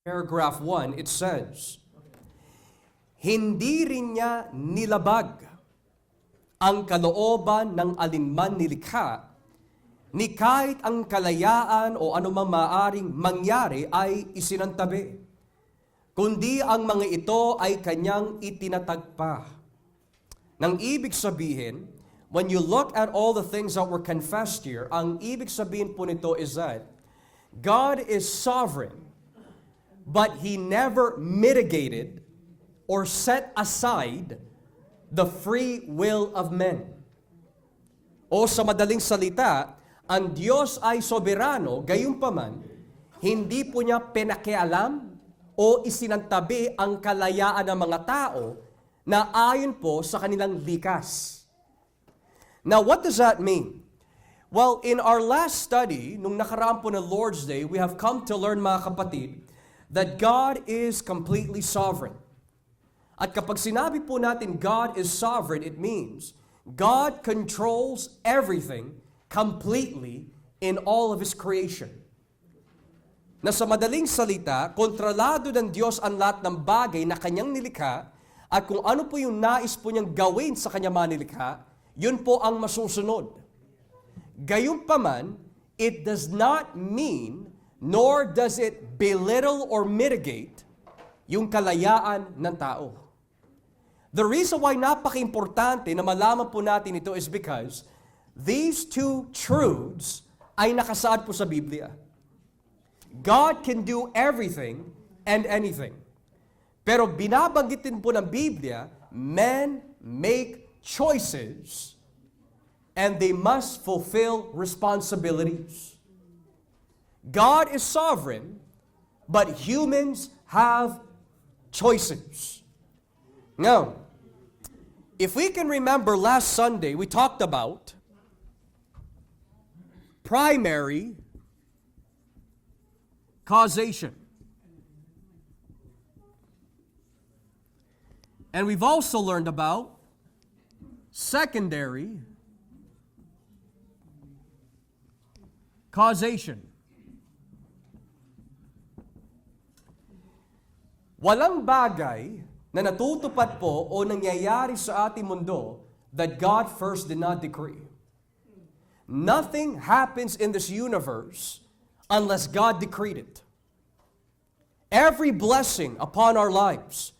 paragraph 1, it says, hindi rin niya nilabag ang kalooban ng alinman nilikha, ni kahit ang kalayaan o anumang maaring mangyari ay isinantabi, kundi ang mga ito ay kanyang itinatagpa. Nang ibig sabihin, when you look at all the things that were confessed here, ang ibig sabihin po nito is that God is sovereign, but He never mitigated or set aside the free will of men. O sa madaling salita, ang Diyos ay soberano, gayunpaman, hindi po niya pinakialam o isinantabi ang kalayaan ng mga tao na ayon po sa kanilang likas. Now, what does that mean? Well, in our last study, nung nakaraan po na Lord's Day, we have come to learn, mga kapatid, that God is completely sovereign. At kapag sinabi po natin God is sovereign, it means God controls everything completely in all of His creation. Na sa madaling salita, kontrolado ng Diyos ang lahat ng bagay na Kanyang nilikha, at kung ano po yung nais po niyang gawin sa Kanyang manilikha, yun po ang masusunod. Gayunpaman, it does not mean, nor does it belittle or mitigate yung kalayaan ng tao. The reason why napaka-importante na malaman po natin ito is because these two truths ay nakasaad po sa Biblia. God can do everything and anything. Pero binabanggit din po ng Biblia, men make choices and they must fulfill responsibilities. God is sovereign, but humans have choices. Now, if we can remember last Sunday, we talked about primary causation. And we've also learned about secondary causation. Walang bagay na natutupad po o nangyayari sa ating mundo that God first did not decree. Nothing happens in this universe unless God decreed it. Every blessing upon our lives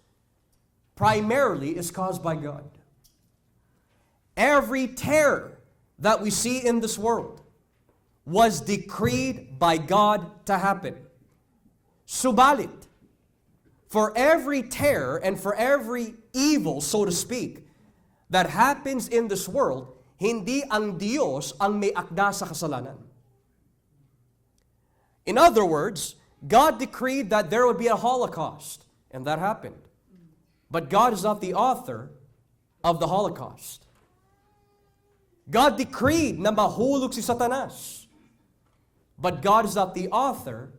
primarily is caused by God. Every terror that we see in this world was decreed by God to happen. Subalit, for every terror and for every evil, so to speak, that happens in this world, hindi ang Diyos ang may akda sa kasalanan. In other words, God decreed that there would be a Holocaust, and that happened. But God is not the author of the Holocaust. God decreed na mahulog si Satanas, but God is not the author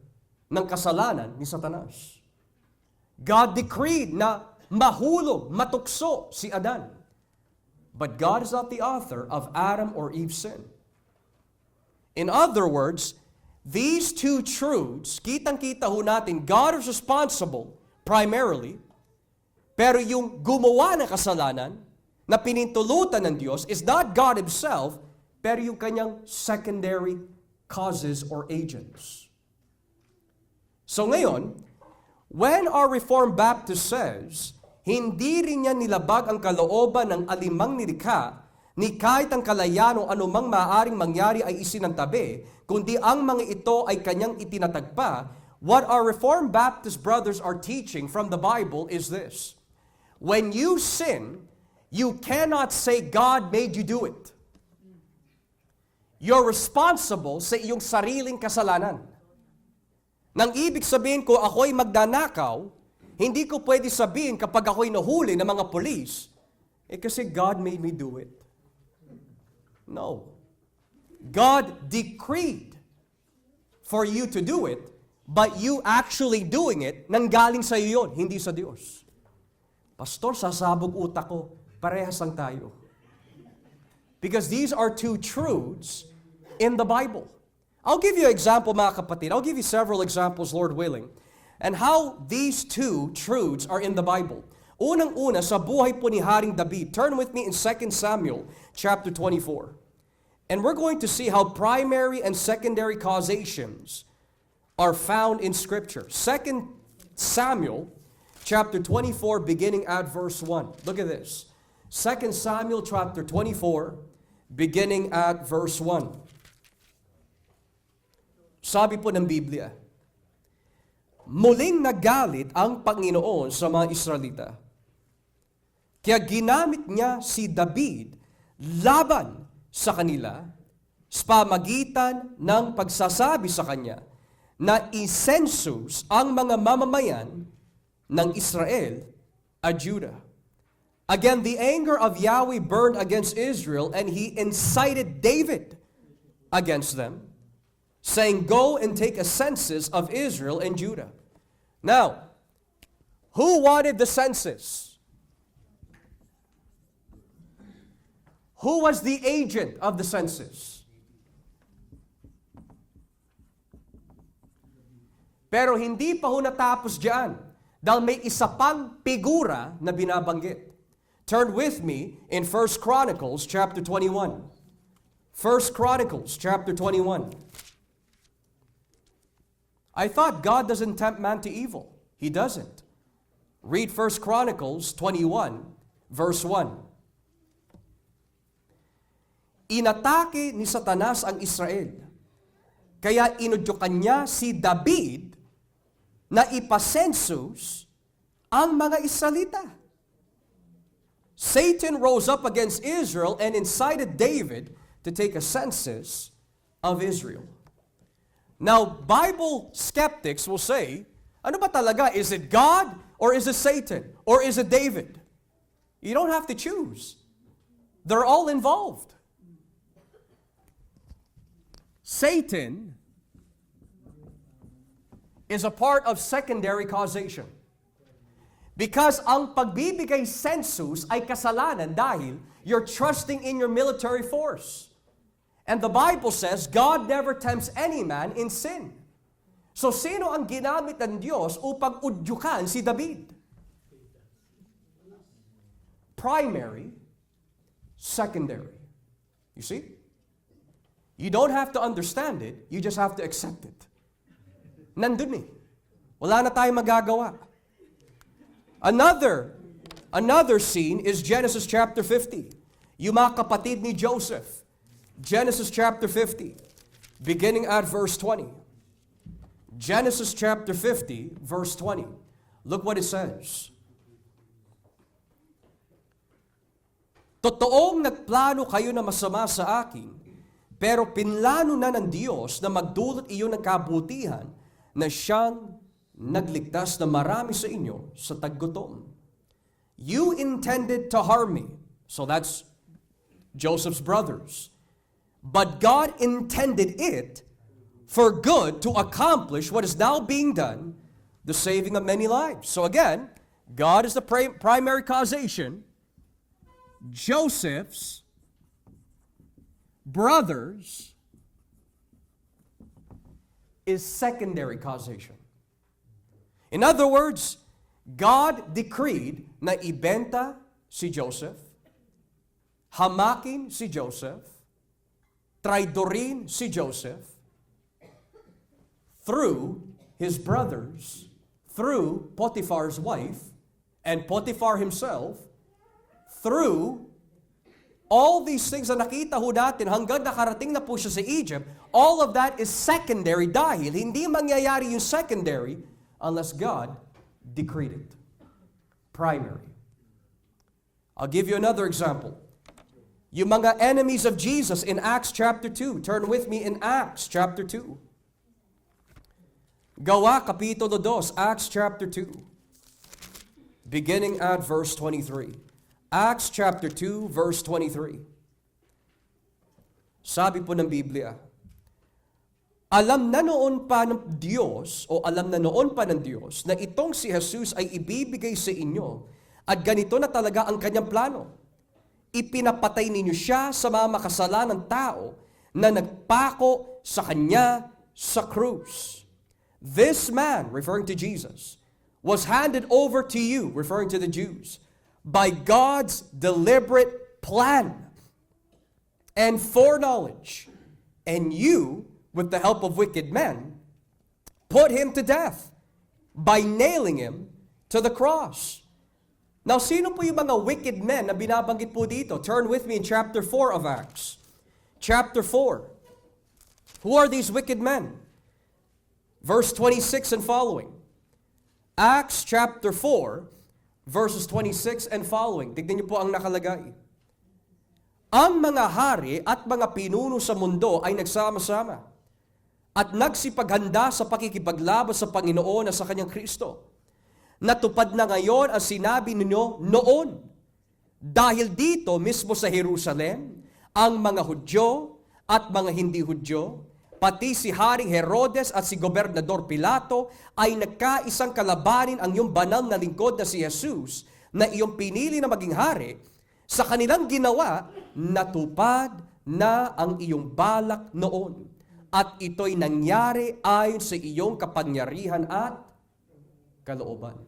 ng kasalanan ni Satanas. God decreed na mahulog, matukso si Adan. But God is not the author of Adam or Eve's sin. In other words, these two truths, kitang-kita ho natin, God is responsible primarily, pero yung gumawa ng kasalanan na pinintulutan ng Diyos is not God Himself, pero yung kanyang secondary causes or agents. So ngayon, when our Reformed Baptist says, hindi rin niya nilabag ang kalooban ng alimang nilikha, ni kahit ang kalayaan o anumang maaaring mangyari ay isinantabi, kundi ang mga ito ay kanyang itinatagpa, what our Reformed Baptist brothers are teaching from the Bible is this. When you sin, you cannot say God made you do it. You're responsible sa iyong sariling kasalanan. Nang ibig sabihin ko ako'y magdanakaw, hindi ko pwede sabihin kapag ako'y nahuli ng mga polis, kasi God made me do it. No. God decreed for you to do it, but you actually doing it, nanggaling sa iyo yun, hindi sa Diyos. Pastor, sasabog utak ko, parehas lang tayo. Because these are two truths in the Bible. I'll give you an example, mga kapatid. I'll give you several examples, Lord willing. and how these two truths are in the Bible. Unang-una, sa buhay po ni Haring David. Turn with me in 2 Samuel chapter 24. And we're going to see how primary and secondary causations are found in Scripture. 2 Samuel chapter 24, beginning at verse 1. Look at this. 2 Samuel chapter 24, beginning at verse 1. Sabi po ng Biblia, muling nagalit ang Panginoon sa mga Israelita. Kaya ginamit niya si David laban sa kanila sa pamagitan ng pagsasabi sa kanya na isensus ang mga mamamayan ng Israel at Judah. Again, the anger of Yahweh burned against Israel, and he incited David against them, saying, go and take a census of Israel and Judah. Now, who wanted the census? Who was the agent of the census? Pero hindi pa ho natapos diyan, dahil may isa pang figura na binabanggit. Turn with me in 1 Chronicles chapter 21. 1 Chronicles chapter 21. I thought God doesn't tempt man to evil. He doesn't. Read 1 Chronicles 21, verse 1. Inatake ni Satanas ang Israel, kaya inudyukan niya si David na ipasensus ang mga Israelita. Satan rose up against Israel and incited David to take a census of Israel. Now, Bible skeptics will say, ano ba talaga? Is it God or is it Satan? Or is it David? You don't have to choose. They're all involved. Satan is a part of secondary causation. Because ang pagbibigay census ay kasalanan dahil you're trusting in your military force. And the Bible says, God never tempts any man in sin. So sino ang ginamit ng Diyos upang udyukan si David? Primary, secondary. You see? You don't have to understand it, you just have to accept it. Nandun eh. Wala na tayong magagawa. Another scene is Genesis chapter 50. Yung mga kapatid ni Joseph. Genesis chapter 50, beginning at verse 20. Genesis chapter 50, verse 20. Look what it says. Totoong nagplano kayo na masama sa akin, pero pinlano na ng Diyos na magdulot iyon ng kabutihan na siyang nagligtas na marami sa inyo sa taggutom. You intended to harm me. So that's Joseph's brothers. But God intended it for good to accomplish what is now being done, the saving of many lives. So again, God is the primary causation. Joseph's brothers is secondary causation. In other words, God decreed na ibenta si Joseph, hamakin si Joseph, traidorin si Joseph through his brothers, through Potiphar's wife, and Potiphar himself, through all these things na nakita ho natin hanggang nakarating na po siya sa Egypt. All of that is secondary dahil hindi mangyayari yung secondary unless God decreed it. Primary. I'll give you another example. Yung mga enemies of Jesus in Acts chapter 2. Turn with me in Acts chapter 2. Gawa kapitulo 2, Acts chapter 2. Beginning at verse 23. Acts chapter 2, verse 23. Sabi po ng Biblia, alam na noon pa ng Diyos na itong si Jesus ay ibibigay sa inyo at ganito na talaga ang kanyang plano. Ipinapatay ninyo siya sa mga makasalanang tao na nagpako sa kanya sa krus. This man, referring to Jesus, was handed over to you, referring to the Jews, by God's deliberate plan and foreknowledge. And you, with the help of wicked men, put him to death by nailing him to the cross. Now, sino po yung mga wicked men na binabanggit po dito? Turn with me in chapter 4 of Acts. Chapter 4. Who are these wicked men? Verse 26 and following. Acts chapter 4, verses 26 and following. Tignan niyo po ang nakalagay. Ang mga hari at mga pinuno sa mundo ay nagsama-sama at nagsipaghanda sa pakikipaglaban sa Panginoon at sa kanyang Kristo. Natupad na ngayon ang sinabi ninyo noon. Dahil dito mismo sa Jerusalem, ang mga Hudyo at mga hindi Hudyo, pati si Haring Herodes at si Gobernador Pilato ay nagkaisang kalabanin ang iyong banal na lingkod na si Jesus na iyong pinili na maging hari. Sa kanilang ginawa, natupad na ang iyong balak noon. At ito'y nangyari ayon sa iyong kapangyarihan at kalooban.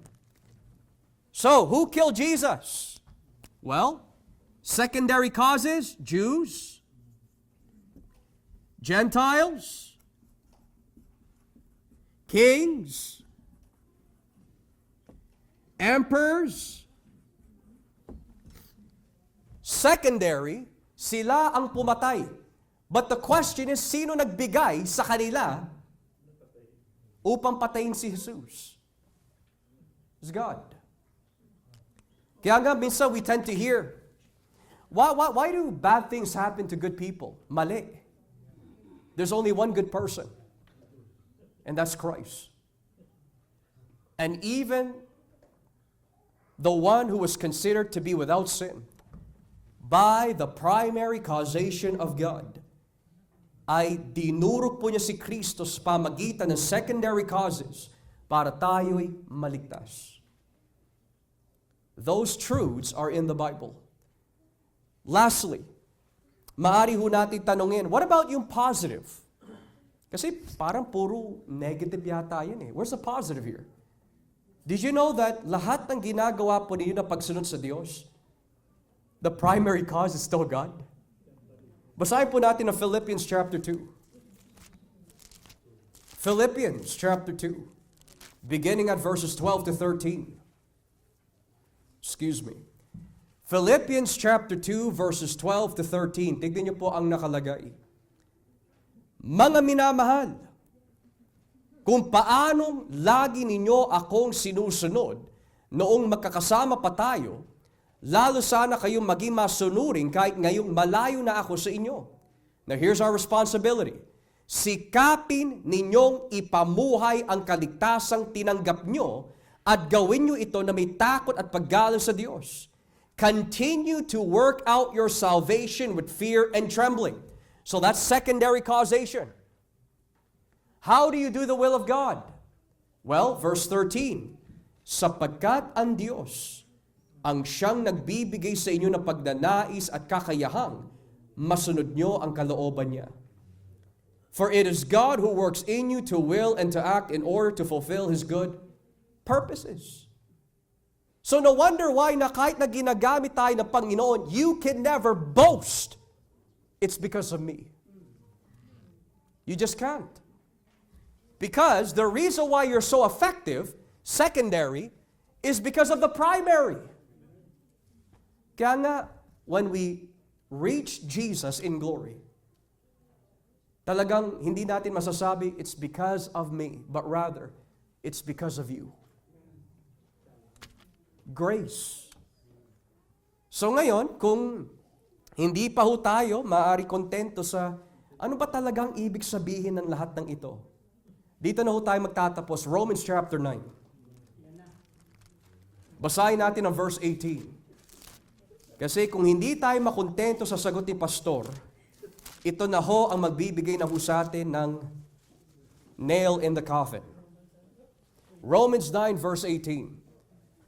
So, who killed Jesus? Well, secondary causes, Jews, Gentiles, kings, emperors. Secondary, sila ang pumatay. But the question is, sino nagbigay sa kanila upang patayin si Jesus? It's God. Kaya nga, minsan we tend to hear, why do bad things happen to good people? Mali. There's only one good person, and that's Christ. And even the one who was considered to be without sin, by the primary causation of God, ay dinurog po niya si Kristo sa pamagitan ng secondary causes para tayo'y maligtas. Those truths are in the Bible. Lastly, maari ho natin tanungin, what about yung positive? Kasi parang puro negative yata yan eh. Where's the positive here? Did you know that lahat ng ginagawa po ninyo na pagsunod sa Diyos, the primary cause is still God? Basahin po natin ang Philippians chapter 2. Philippians chapter 2, beginning at verses 12 to 13. Excuse me. Philippians chapter 2, verses 12 to 13. Tignan niyo po ang nakalagay. Mga minamahal, kung paanong lagi ninyo akong sinusunod noong magkakasama pa tayo, lalo sana kayong maging masunurin kahit ngayong malayo na ako sa inyo. Now here's our responsibility. Sikapin ninyong ipamuhay ang kaligtasang tinanggap nyo at gawin nyo ito na may takot at paggalang sa Diyos. Continue to work out your salvation with fear and trembling. So that's secondary causation. How do you do the will of God? Well, verse 13, sapagkat ang Diyos ang siyang nagbibigay sa inyo ng pagnanais at kakayahang masunod nyo ang kalooban niya. For it is God who works in you to will and to act in order to fulfill His good purposes. So no wonder why na kahit na ginagamit tayo ng Panginoon, you can never boast. It's because of me. You just can't. Because the reason why you're so effective, secondary, is because of the primary. Kaya nga, when we reach Jesus in glory, talagang hindi natin masasabi, it's because of me, but rather, it's because of you. Grace. So ngayon, kung hindi pa ho tayo maaari kontento sa ano ba talagang ibig sabihin ng lahat ng ito, dito na ho tayo magtatapos, Romans chapter 9. Basahin natin ang verse 18. Kasi kung hindi tayo makontento sa sagot ni Pastor, ito na ho ang magbibigay na ho sa atin ng nail in the coffin. Romans 9 verse 18.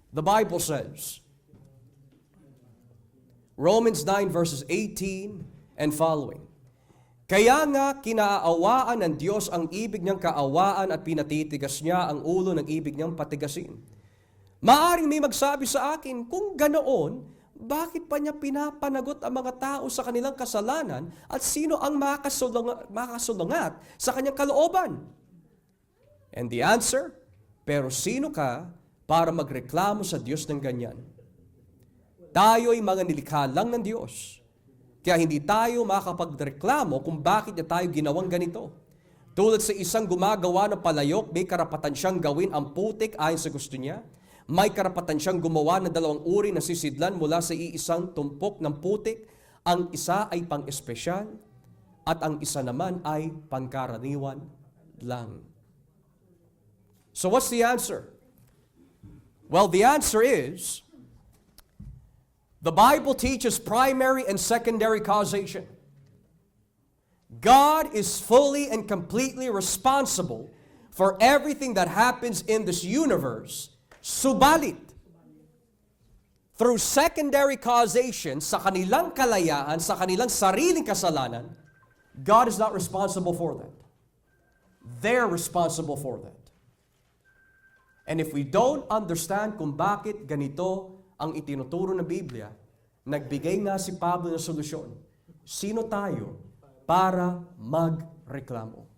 The Bible says, Romans 9 verses 18 and following, Kaya nga kinaawaan ng Diyos ang ibig niyang kaawaan at pinatitigas niya ang ulo ng ibig niyang patigasin. Maaring may magsabi sa akin, kung ganoon, bakit pa niya pinapanagot ang mga tao sa kanilang kasalanan at sino ang makasulungat sa kanyang kalooban? And the answer, pero sino ka para magreklamo sa Diyos ng ganyan? Tayo'y mga nilikha lang ng Diyos. Kaya hindi tayo makakapagreklamo kung bakit niya tayo ginawang ganito. Tulad sa isang gumagawa ng palayok, may karapatan siyang gawin ang putik ayon sa gusto niya. May karapatan siyang gumawa ng dalawang uri na sisidlan mula sa iisang tumpok ng putik. Ang isa ay pang-espesyal at ang isa naman ay pangkaraniwan lang. So what's the answer? Well, the answer is, the Bible teaches primary and secondary causation. God is fully and completely responsible for everything that happens in this universe. Subalit, through secondary causation, sa kanilang kalayaan, sa kanilang sariling kasalanan, God is not responsible for that. They're responsible for that. And if we don't understand kung bakit ganito ang itinuturo ng Biblia, nagbigay nga si Pablo ng solusyon. Sino tayo para magreklamo?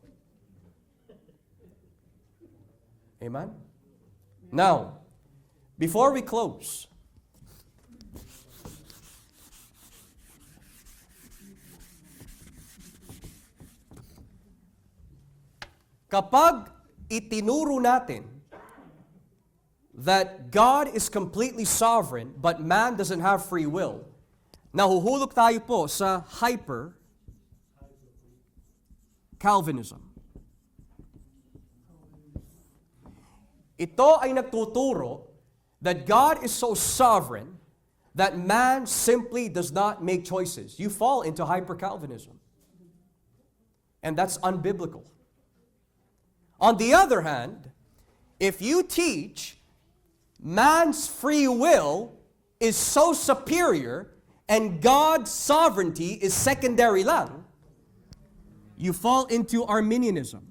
Amen? Now, before we close, kapag itinuro natin that God is completely sovereign, but man doesn't have free will, nahuhulog tayo po sa hyper-Calvinism. Ito ay nagtuturo that God is so sovereign that man simply does not make choices. You fall into hyper-Calvinism. And that's unbiblical. On the other hand, if you teach man's free will is so superior and God's sovereignty is secondary lang, you fall into Arminianism.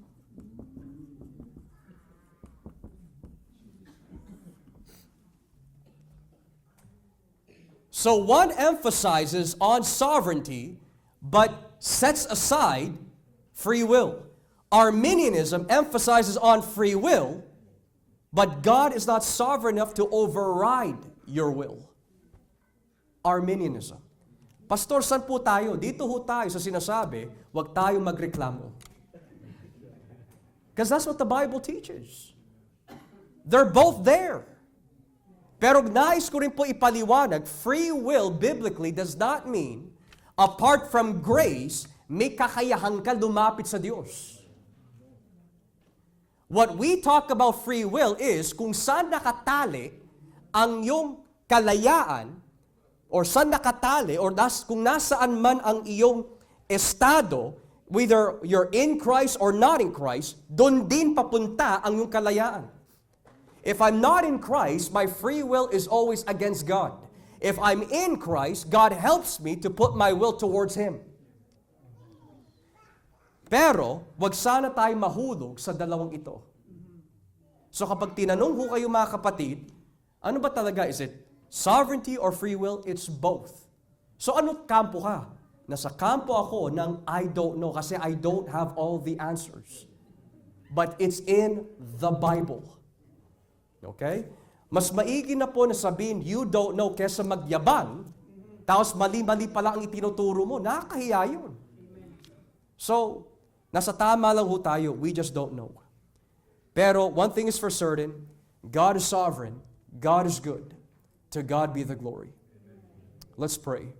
So one emphasizes on sovereignty but sets aside free will. Arminianism emphasizes on free will, but God is not sovereign enough to override your will. Arminianism. Pastor, saan po tayo? Dito ho tayo sa sinasabi, huwag tayong magreklamo. Because that's what the Bible teaches. They're both there. Pero nais ko rin po ipaliwanag, free will biblically does not mean, apart from grace, may kakayahan ka lumapit sa Diyos. What we talk about free will is kung saan nakatali ang iyong kalayaan or saan nakatali or kung nasaan man ang iyong estado, whether you're in Christ or not in Christ, doon din papunta ang iyong kalayaan. If I'm not in Christ, my free will is always against God. If I'm in Christ, God helps me to put my will towards Him. Pero, wag sana tayo mahulog sa dalawang ito. So kapag tinanong ho kayo mga kapatid, ano ba talaga? Is it sovereignty or free will? It's both. So ano kampo ka? Nasa kampo ako ng I don't know kasi I don't have all the answers. But it's in the Bible. Okay? Mas maigi na po na sabihin, you don't know, kesa magyabang, tapos mali-mali pala ang itinuturo mo. Nakakahiya yun. So, nasa tama lang ho tayo, we just don't know. Pero one thing is for certain, God is sovereign, God is good. To God be the glory. Let's pray.